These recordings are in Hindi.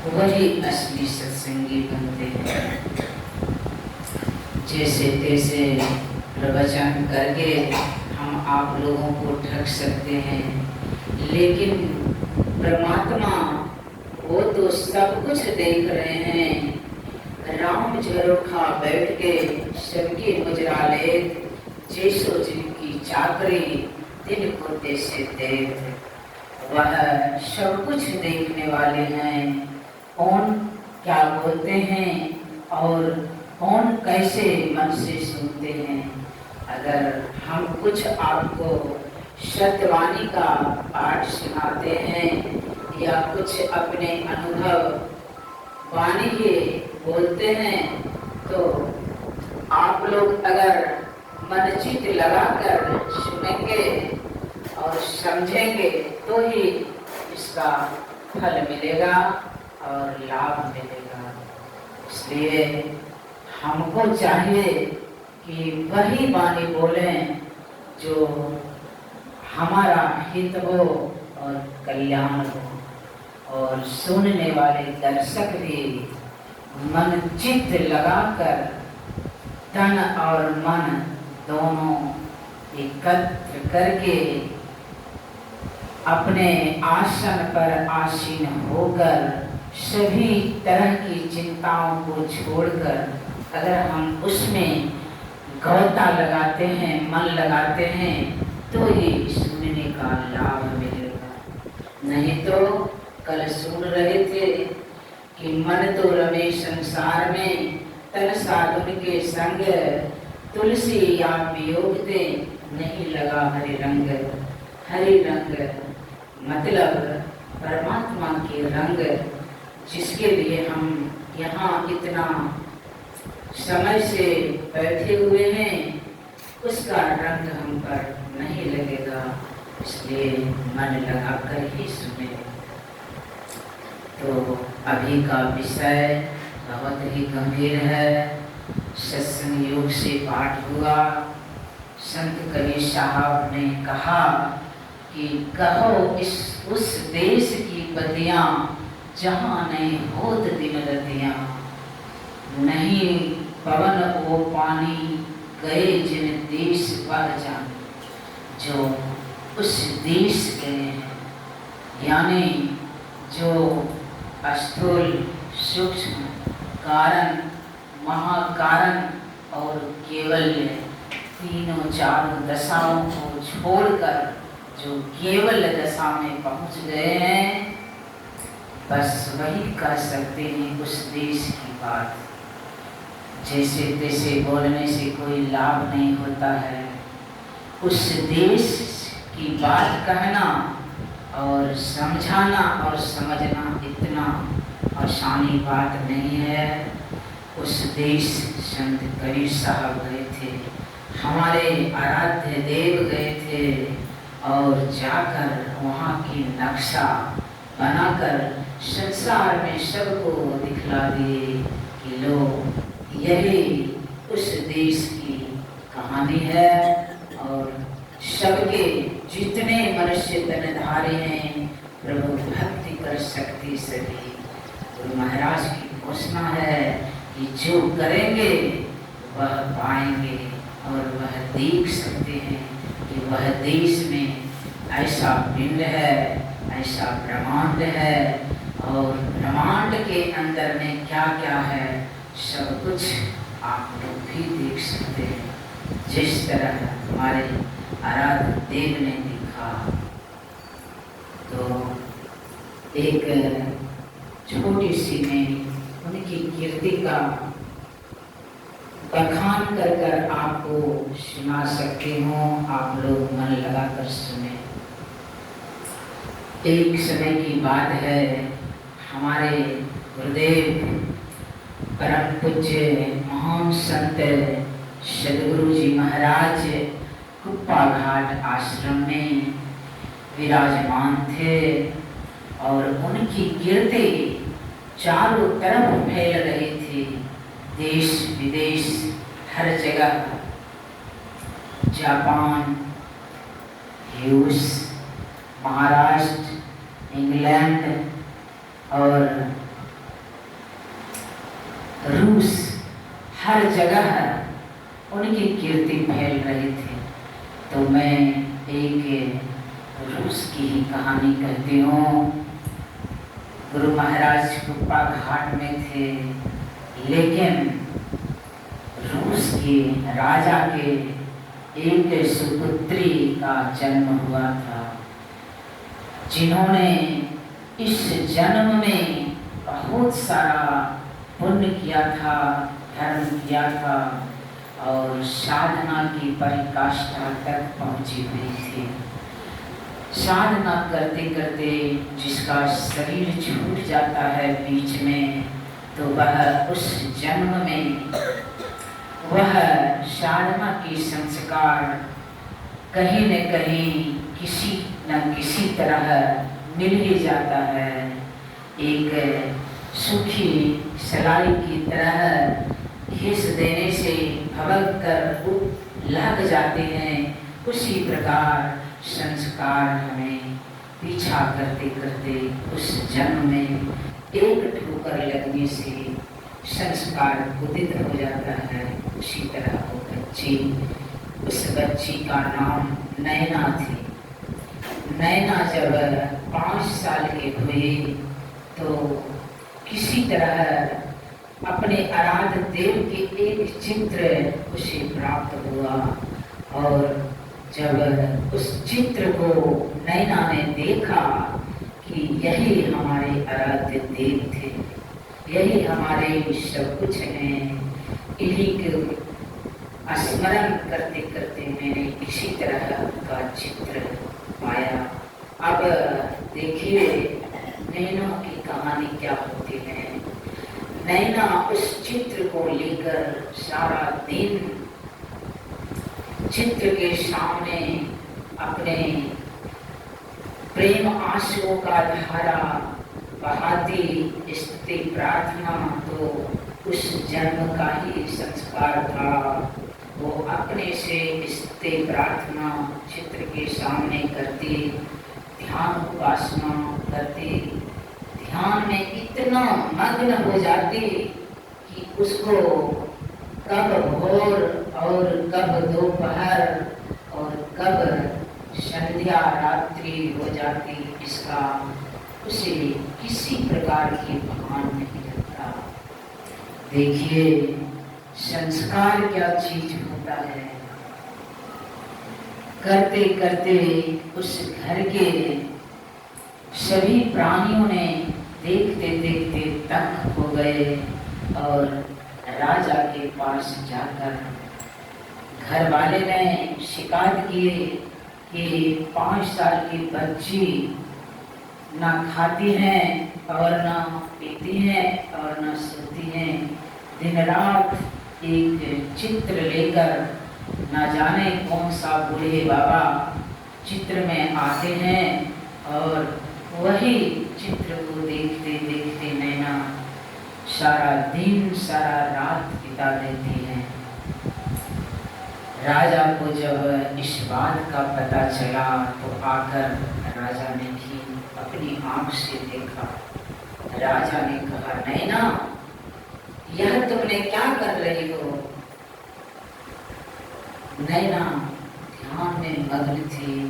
वही असली सत्संगी बनते हैं। जैसे तैसे प्रवचन करके हम आप लोगों को ठग सकते हैं, लेकिन परमात्मा वो तो सब कुछ देख रहे हैं। राम झरोखा बैठ के सबकी मुजरा लेत, जैसो जिनकी चाकरी दिन को तैसे देत। वह सब कुछ देखने वाले हैं। कौन क्या बोलते हैं और कौन कैसे मन से सुनते हैं। अगर हम कुछ आपको सत्यवाणी का पाठ सुनाते हैं या कुछ अपने अनुभव वाणी के बोलते हैं, तो आप लोग अगर मन चित लगाकर सुनेंगे और समझेंगे तो ही इसका फल मिलेगा और लाभ मिलेगा। इसलिए हमको चाहिए कि वही वाणी बोलें जो हमारा हित हो और कल्याण हो, और सुनने वाले दर्शक भी मन चित्त लगाकर तन और मन दोनों एकत्र करके अपने आसन पर आसीन होकर सभी तरह की चिंताओं को छोड़कर अगर हम उसमें गौता लगाते हैं, मन लगाते हैं, तो ही सुनने का लाभ मिलेगा। नहीं तो कल सुन रहे थे कि मन तो रमे संसार में, तन साधुन के संग, तुलसी या वियोग ते नहीं लगा हरि रंग। हरि रंग मतलब परमात्मा के रंग, जिसके लिए हम यहाँ इतना समय से बैठे हुए हैं, उसका रंग हम पर नहीं लगेगा। इसलिए मन लगाकर ही सुने। तो अभी का विषय बहुत ही गंभीर है। सत्संग योग से पाठ हुआ। संत कबीर साहब ने कहा कि कहो उस देश की बदियाँ जहाँ नहीं होत दिन रतियाँ, नहीं पवन वो पानी गए जिन देश वह जान। जो उस देश गए हैं, यानी जो स्थूल सूक्ष्म कारण महाकारण और केवल्य तीनों चारों दशाओं को छोड़कर जो केवल दशा में पहुंच गए हैं, बस वही कर सकते हैं उस देश की बात। जैसे तैसे बोलने से कोई लाभ नहीं होता है। उस देश की बात कहना और समझाना और समझना इतना आसानी बात नहीं है। उस देश संत कबीर साहब गए थे, हमारे आराध्य देव गए थे, और जाकर वहाँ की नक्शा बनाकर संसार में सबको दिखला दिए कि लो यही उस देश की कहानी है। और सबके जितने मनुष्य तनधारे हैं प्रभु भक्ति कर सकते सभी। गुरु महाराज की घोषणा है कि जो करेंगे वह पाएंगे, और वह देख सकते हैं कि वह देश में ऐसा पिंड है, ऐसा ब्रह्मांड है, और ब्रह्मांड के अंदर में क्या क्या है सब कुछ आप लोग भी देख सकते हैं, जिस तरह हमारे आराध्य देव ने देखा। तो एक छोटी सी में उनकी कीर्ति का बखान कर कर आपको सुना सकती हूँ। आप लोग मन लगाकर सुने। एक समय की बात है, हमारे गुरुदेव परम पूज्य महान संत सदगुरु जी महाराज कुप्पा घाट आश्रम में विराजमान थे, और उनकी कीर्ति चारों तरफ फैल रही थी। देश विदेश हर जगह, जापान, रूस, महाराष्ट्र, इंग्लैंड और रूस हर जगह उनकी कीर्ति फैल रही थी। तो मैं एक रूस की ही कहानी कहती हूँ। गुरु महाराज कुप्पा घाट में थे, लेकिन रूस के राजा के एक सुपुत्री का जन्म हुआ था, जिन्होंने इस जन्म में बहुत सारा पुण्य किया था, धर्म किया था और साधना की पराकाष्ठा तक पहुंची हुई थी। साधना करते करते जिसका शरीर छूट जाता है बीच में, तो वह उस जन्म में वह साधना की संस्कार कहीं न कहीं किसी न किसी तरह मिल ही जाता है। एक सूखी सलाई की तरह घिस देने से भड़क कर लग जाते हैं, उसी प्रकार संस्कार हमें पीछा करते करते उस जन्म में एक ठोकर लगने से संस्कार उदित हो जाता है। उसी तरह वो बच्ची, उस बच्ची का नाम नैना थी। नैना जब 5 साल के हुए तो किसी तरह अपने आराध्य देव के एक चित्र उसे प्राप्त हुआ, और जब उस चित्र को नैना ने देखा कि यही हमारे आराध्य देव थे, यही हमारे सब कुछ हैं, इन्हीं के स्मरण करते करते मैंने इसी तरह का चित्र पाया। अब देखिए नैना की कहानी क्या होती है। नैना उस चित्र को लेकर सारा दिन चित्र के सामने अपने प्रेम आंसुओं का धारा बहाती स्तुति प्रार्थना, तो उस जन्म का ही संस्कार था। वो अपने से स्तुति प्रार्थना चित्र के सामने करती, ध्यान उपासना करती, ध्यान में इतना मग्न हो जाती कि उसको कब भोर और कब दोपहर और कब संध्या रात्रि हो जाती, इसका उसे किसी प्रकार की भान नहीं लगता। देखिए संस्कार क्या चीज होता है। करते करते उस घर के सभी प्राणियों ने देखते देखते तंग हो गए और राजा के पास जाकर घर वाले ने शिकायत किए कि 5 साल की बच्ची ना खाती हैं और ना पीती हैं और ना सोती हैं, दिन रात एक चित्र लेकर ना जाने कौन सा बूढ़े बाबा चित्र में आते हैं, और वही चित्र को देखते देखते नैना सारा दिन सारा रात बिता देती हैं। राजा को जब इस बात का पता चला तो आकर राजा ने भी अपनी आंख से देखा। राजा ने कहा, नैना यह तुमने क्या कर रही हो? नैना ध्यान में मग्न थी।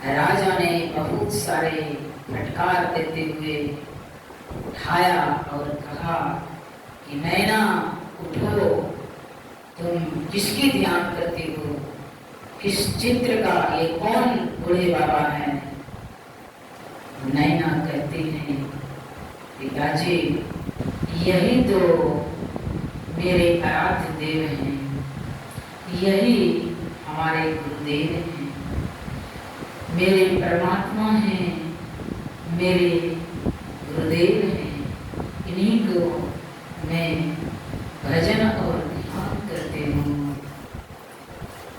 राजा ने बहुत सारे फटकार देते हुए उठाया और कहा कि नैना उठो, तुम किसकी ध्यान करती हो? किस चित्र का? ये कौन बूढ़े बाबा हैं? नैना कहती हैं, पिताजी यही तो मेरे आराध्य देव हैं, यही हमारे गुरुदेव हैं, मेरे परमात्मा हैं, मेरे गुरुदेव हैं, इन्हीं को मैं भजन और ध्यान करती हूँ।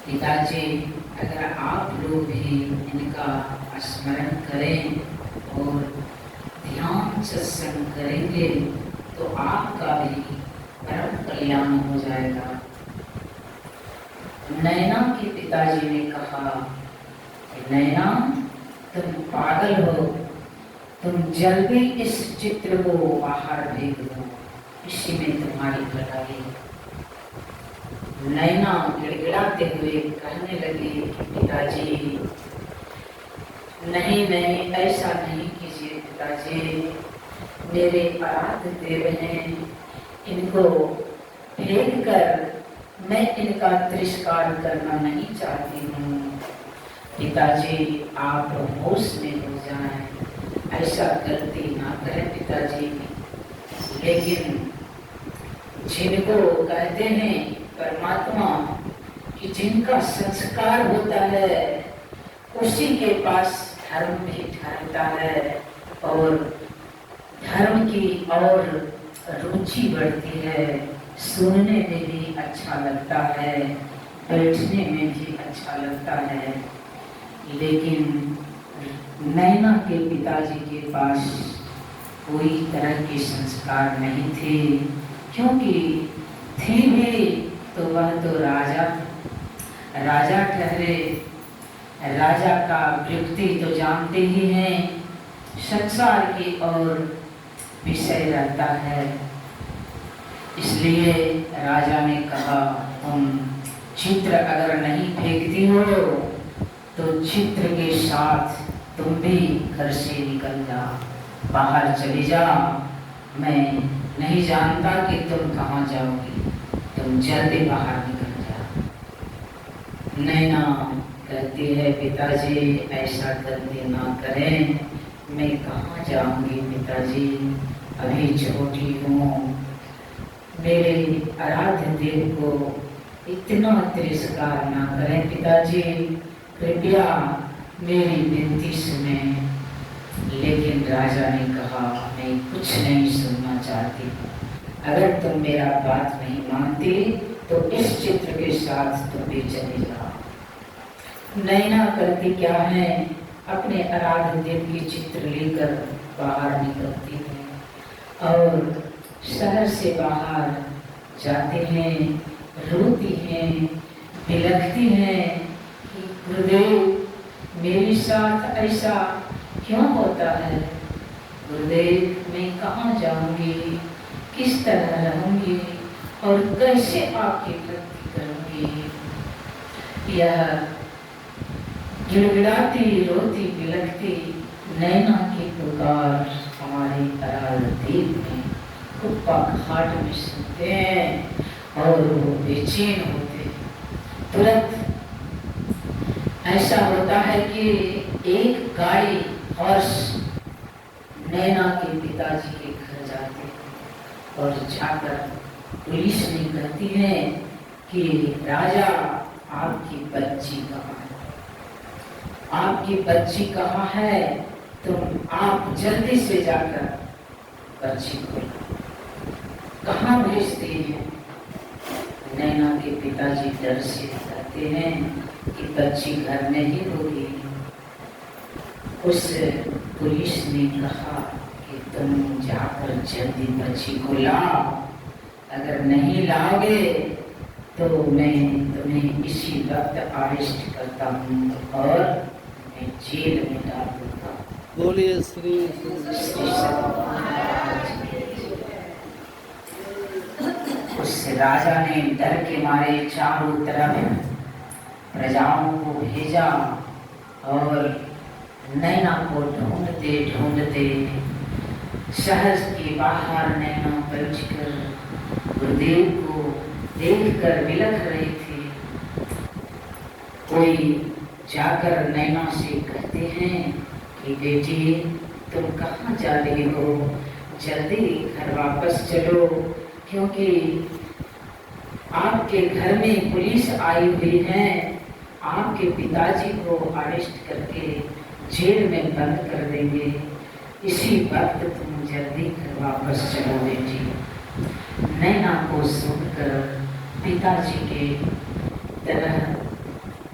पिताजी अगर आप लोग भी इनका स्मरण करें और ध्यान सत्संग करेंगे तो आपका भी परम कल्याण हो जाएगा। नैना के पिताजी ने कहा कि नैना तुम पागल हो, तुम जल्दी इस चित्र को बाहर फेंक दो। इसी में तुम्हारी भलाई। नैना गिड़गिड़ाते हुए कहने लगी कि पिताजी, नहीं नहीं, ऐसा नहीं कीजिए पिताजी, मेरे आराध्य देव हैं, इनको फेंक कर मैं इनका तिरस्कार करना नहीं चाहती हूँ। पिताजी आप होश में हो जाएं, ऐसा गलती ना करें पिताजी। लेकिन जिनको कहते हैं परमात्मा कि जिनका संस्कार होता है उसी के पास धर्म भी ठहरता है, और धर्म की और रुचि बढ़ती है, सुनने में भी अच्छा लगता है, बैठने में भी अच्छा लगता है। लेकिन नैना के पिताजी के पास कोई तरह के संस्कार नहीं थे, क्योंकि थे भी तो वह तो राजा ठहरे। राजा का व्यक्ति तो जानते ही हैं, संसार की और विषय रहता है। इसलिए राजा ने कहा, तुम चित्र अगर नहीं फेंकती हो तो चित्र के साथ तुम भी घर से निकल जाओ, बाहर चली जाओ, मैं नहीं जानता कि तुम कहाँ जाओगी, तुम जल्दी बाहर निकल जाओ। नैना कहती है, पिताजी ऐसा गलती ना करें, मैं कहाँ जाऊंगी पिताजी, अभी छोटी हूँ, मेरे आराध्य देव को इतना तिरस्कार ना करें पिताजी, कृपया मेरी विनती सुनें। लेकिन राजा ने कहा, मैं कुछ नहीं सुनना चाहती, अगर तुम मेरा बात नहीं मानती तो इस चित्र के साथ तुम भी चले जाओ। नैना करती क्या है, अपने आराध्य देव की चित्र लेकर बाहर निकलती है और शहर से बाहर जाते हैं, रोती हैं, बिलखती हैं कि गुरुदेव मेरे साथ ऐसा क्यों होता है, गुरुदेव मैं कहाँ जाऊंगी, किस तरह रहूंगी और कैसे आपकी भक्ति करूंगी। यह गिड़गिड़ाती रोती बिलखती नैना की पुकार हमारे आराध्य में कुप्पा घाट में सुनते हैं और वो बेचैन होते हैं। तुरंत ऐसा होता है कि एक गाड़ी हॉर्स नैना के पिताजी के घर जाते हैं और जाकर पुलिस ने कहती है कि राजा आपकी बच्ची कहाँ है, आपकी बच्ची कहाँ है, तुम आप जल्दी से जाकर बच्ची को कहाँ भेजते हैं। नैना के पिताजी डर से कहते हैं कि बच्ची घर में ही होगी। उस पुलिस ने कहा कि तुम जाकर जल्दी बच्ची को लाओ, अगर नहीं लाओगे तो मैं तुम्हें इसी वक्त अरेस्ट करता हूँ और मैं जेल में डाल दूंगा। बोलिए श्री उस राजा ने डर के मारे चारों तरफ प्रजाओं को भेजा और नैना को ढूंढते ढूंढते शहर के बाहर नैना बैठकर गुरुदेव को देखकर बिलख रही थी। कोई जाकर नैना से कहते हैं कि बेटी तुम कहाँ जा रही हो, जल्दी घर वापस चलो, क्योंकि आपके घर में पुलिस आई हुई है, आपके पिताजी को अरेस्ट करके जेल में बंद कर देंगे, इसी वक्त तुम जल्दी घर वापस चलो बेटी। नैना को सुनकर पिताजी के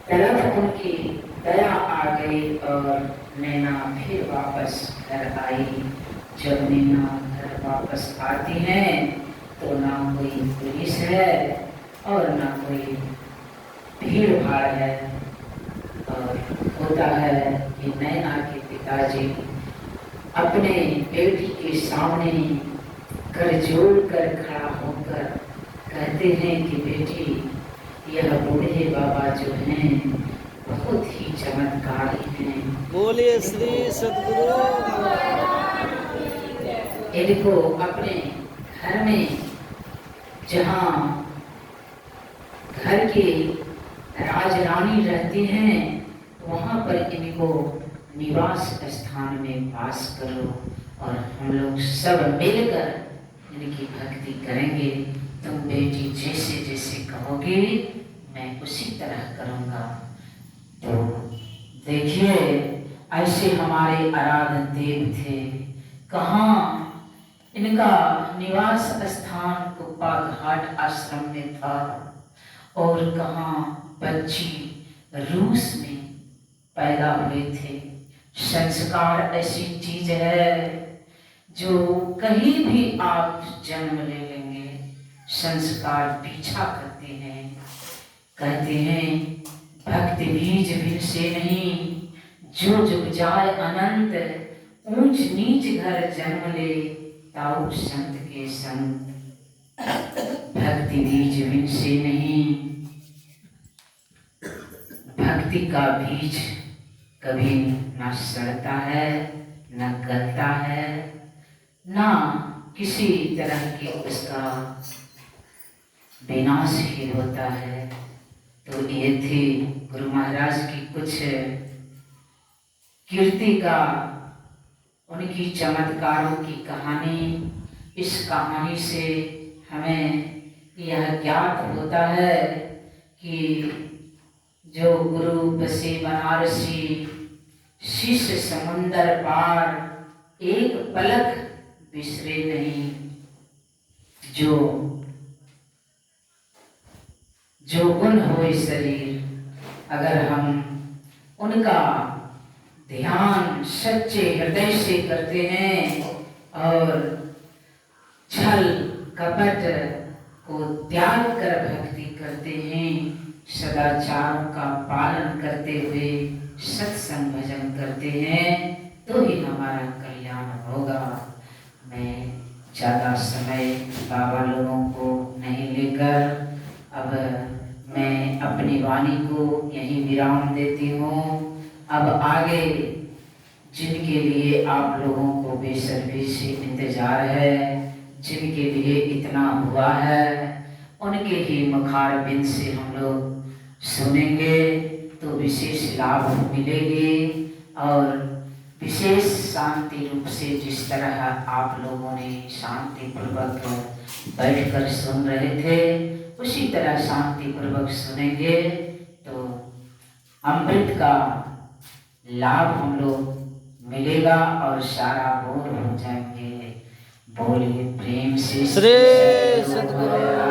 तरफ उनकी दया आ गई और नैना फिर वापस घर आई। जब नैना घर वापस आती है तो ना कोई पुलिस है और ना कोई भीड़ भाड़ है, और होता है कि नैना के पिताजी अपने बेटी के सामने कर जोड़ कर खड़ा होकर कहते हैं कि बेटी, यह बूढ़े बाबा जो हैं बहुत ही चमत्कारी हैं। बोलिए श्री सद्गुरु। इनको अपने घर में, जहाँ घर के राजरानी रहती हैं, वहाँ पर इनको निवास स्थान में वास करो और हम लोग सब मिलकर इनकी भक्ति करेंगे। तुम बेटी जैसे जैसे कहोगे मैं उसी तरह करूँगा। तो देखिए, ऐसे हमारे आराधन देव थे। कहाँ इनका निवास स्थान कुप्पा घाट आश्रम में था और कहाँ बच्ची रूस में पैदा हुए थे। संस्कार ऐसी चीज है जो कहीं भी आप जन्म ले लेंगे, संस्कार पीछा करते हैं। कहते हैं भक्ति बीज भी से नहीं, जो जुग जाए अनंत, ऊंच नीच घर जन्म ले, ताऊ संत के संत। भक्ति बीज बिन से नहीं, भक्ति का बीज कभी न सड़ता है, न गलता है, न किसी तरह की उसका विनाश ही होता है। तो ये थी गुरु महाराज की कुछ कीर्ति का, उनकी चमत्कारों की कहानी। इस कहानी से हमें यह ज्ञात होता है कि जो गुरु बसे बनारसी, शिष्य समुंदर पार, एक पलक बिसरे नहीं। जो गुण होए शरीर, अगर हम उनका ध्यान सच्चे हृदय से करते हैं और छल कपट को त्याग कर भक्ति करते हैं, सदाचारों का पालन करते हुए सत्संग भजन करते हैं, तो ही हमारा कल्याण होगा। मैं ज़्यादा समय बाबा लोगों को नहीं लेकर अब मैं अपनी वाणी को यहीं विराम देती हूँ। अब आगे जिनके लिए आप लोगों को बेसब्री से इंतजार है, जिनके लिए इतना हुआ है, उनके ही मुखारबिंद से हम लोग सुनेंगे तो विशेष लाभ मिलेगी। और विशेष शांति रूप से जिस तरह आप लोगों ने शांति पूर्वक बैठकर सुन रहे थे, उसी तरह शांति पूर्वक सुनेंगे तो अमृत का लाभ हम लोग मिलेगा और सारा बोर हो जाएंगे। बोलिए प्रेम से श्री सद्गुरु।